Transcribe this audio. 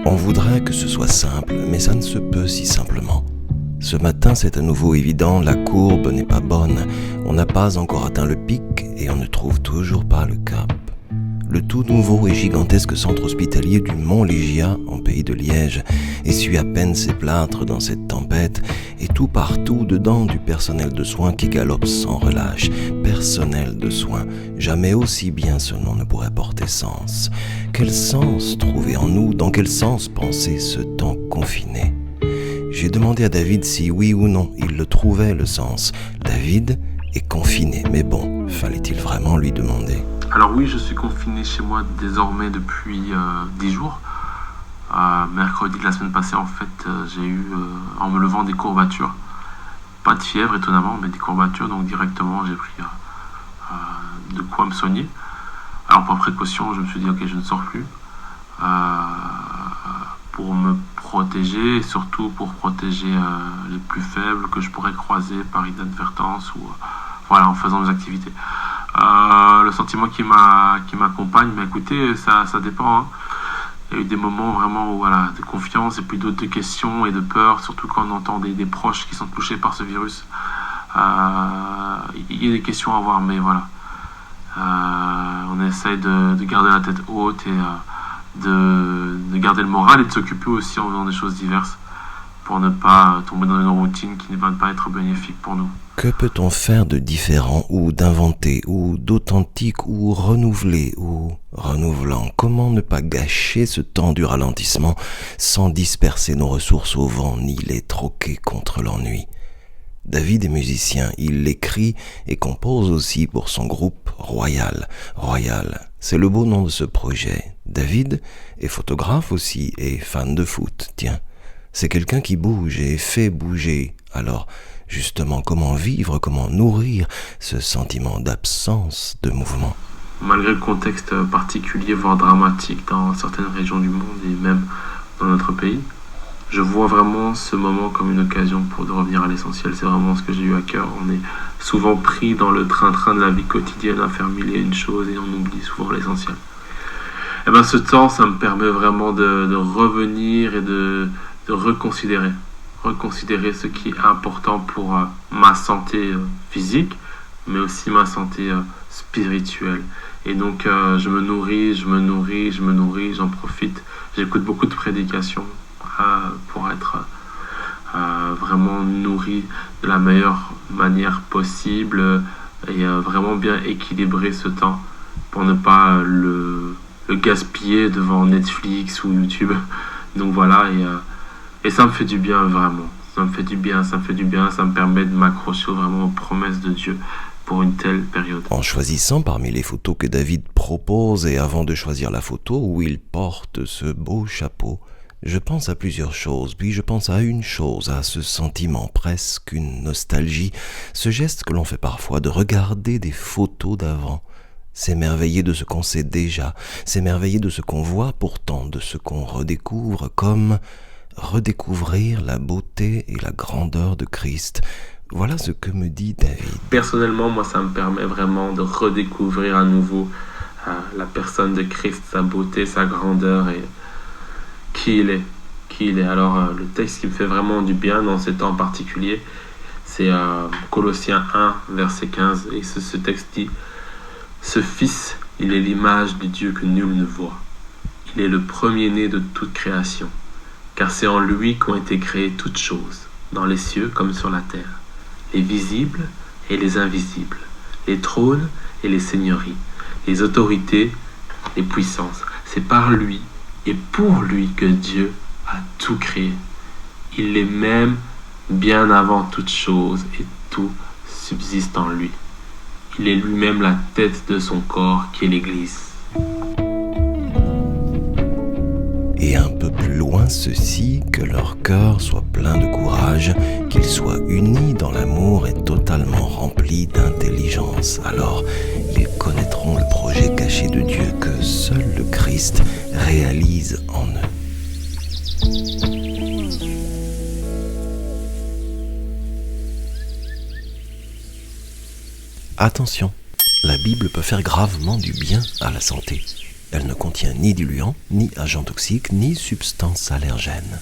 On voudrait que ce soit simple, mais ça ne se peut si simplement. Ce matin, c'est à nouveau évident, la courbe n'est pas bonne. On n'a pas encore atteint le pic et on ne trouve toujours pas le cap. Le tout nouveau et gigantesque centre hospitalier du Mont Légia, en pays de Liège, essuie à peine ses plâtres dans cette tempête, et tout partout dedans du personnel de soins qui galope sans relâche. Personnel de soins, jamais aussi bien ce nom ne pourrait porter sens. Quel sens trouver en nous, dans quel sens penser ce temps confiné ? J'ai demandé à David si oui ou non il le trouvait le sens. David est confiné, mais bon, fallait-il vraiment lui demander ? Alors oui, je suis confiné chez moi désormais depuis 10 jours. Mercredi de la semaine passée, en fait, j'ai eu, en me levant, des courbatures. Pas de fièvre, étonnamment, mais des courbatures. Donc directement, j'ai pris de quoi me soigner. Alors par précaution, je me suis dit, ok, je ne sors plus. Pour me protéger, et surtout pour protéger les plus faibles que je pourrais croiser par inadvertance ou en faisant des activités. Le sentiment qui m'accompagne, mais écoutez, ça dépend. Il y a eu des moments vraiment de confiance et puis d'autres de questions et de peur, surtout quand on entend des proches qui sont touchés par ce virus. Il y a des questions à avoir, mais voilà. On essaye de garder la tête haute et de garder le moral et de s'occuper aussi en faisant des choses diverses pour ne pas tomber dans une routine qui ne va pas être bénéfique pour nous. Que peut-on faire de différent ou d'inventé ou d'authentique ou renouvelé ou renouvelant ? Comment ne pas gâcher ce temps du ralentissement sans disperser nos ressources au vent ni les troquer contre l'ennui ? David est musicien, il écrit et compose aussi pour son groupe Royal. Royal, c'est le beau nom de ce projet. David est photographe aussi et fan de foot, tiens. C'est quelqu'un qui bouge et fait bouger. Alors, justement, comment vivre, comment nourrir ce sentiment d'absence de mouvement ? Malgré le contexte particulier, voire dramatique dans certaines régions du monde et même dans notre pays, je vois vraiment ce moment comme une occasion de revenir à l'essentiel. C'est vraiment ce que j'ai eu à cœur. On est souvent pris dans le train-train de la vie quotidienne à faire mille et une choses et on oublie souvent l'essentiel. Et bien ce temps, ça me permet vraiment de revenir et de reconsidérer ce qui est important pour ma santé physique, mais aussi ma santé spirituelle. Et donc je me nourris, j'en profite. J'écoute beaucoup de prédications pour être vraiment nourri de la meilleure manière possible et vraiment bien équilibrer ce temps pour ne pas le gaspiller devant Netflix ou YouTube. Donc voilà, et ça me fait du bien vraiment. Ça me fait du bien, ça me permet de m'accrocher vraiment aux promesses de Dieu pour une telle période. En choisissant parmi les photos que David propose et avant de choisir la photo où il porte ce beau chapeau, je pense à plusieurs choses, puis je pense à une chose, à ce sentiment, presque une nostalgie, ce geste que l'on fait parfois de regarder des photos d'avant, s'émerveiller de ce qu'on sait déjà, s'émerveiller de ce qu'on voit pourtant, de ce qu'on redécouvre, comme redécouvrir la beauté et la grandeur de Christ. Voilà ce que me dit David. Personnellement, moi, ça me permet vraiment de redécouvrir à nouveau la personne de Christ, sa beauté, sa grandeur et qui il est. Alors, le texte qui me fait vraiment du bien dans ces temps particuliers, c'est Colossiens 1, verset 15. Et ce texte dit « Ce Fils, il est l'image du Dieu que nul ne voit. Il est le premier-né de toute création. Car c'est en lui qu'ont été créées toutes choses, dans les cieux comme sur la terre, les visibles et les invisibles, les trônes et les seigneuries, les autorités, les puissances. C'est par lui et pour lui que Dieu a tout créé. Il est même bien avant toute chose et tout subsiste en lui. Il est lui-même la tête de son corps qui est l'Église. » Et un peu plus loin, ceci, que leur cœur soit plein de courage, qu'ils soient unis dans l'amour et totalement remplis d'intelligence. Alors, ils connaîtront le projet caché de Dieu que seul le Christ réalise en eux. Attention, la Bible peut faire gravement du bien à la santé. Elle ne contient ni diluant, ni agent toxique, ni substance allergène.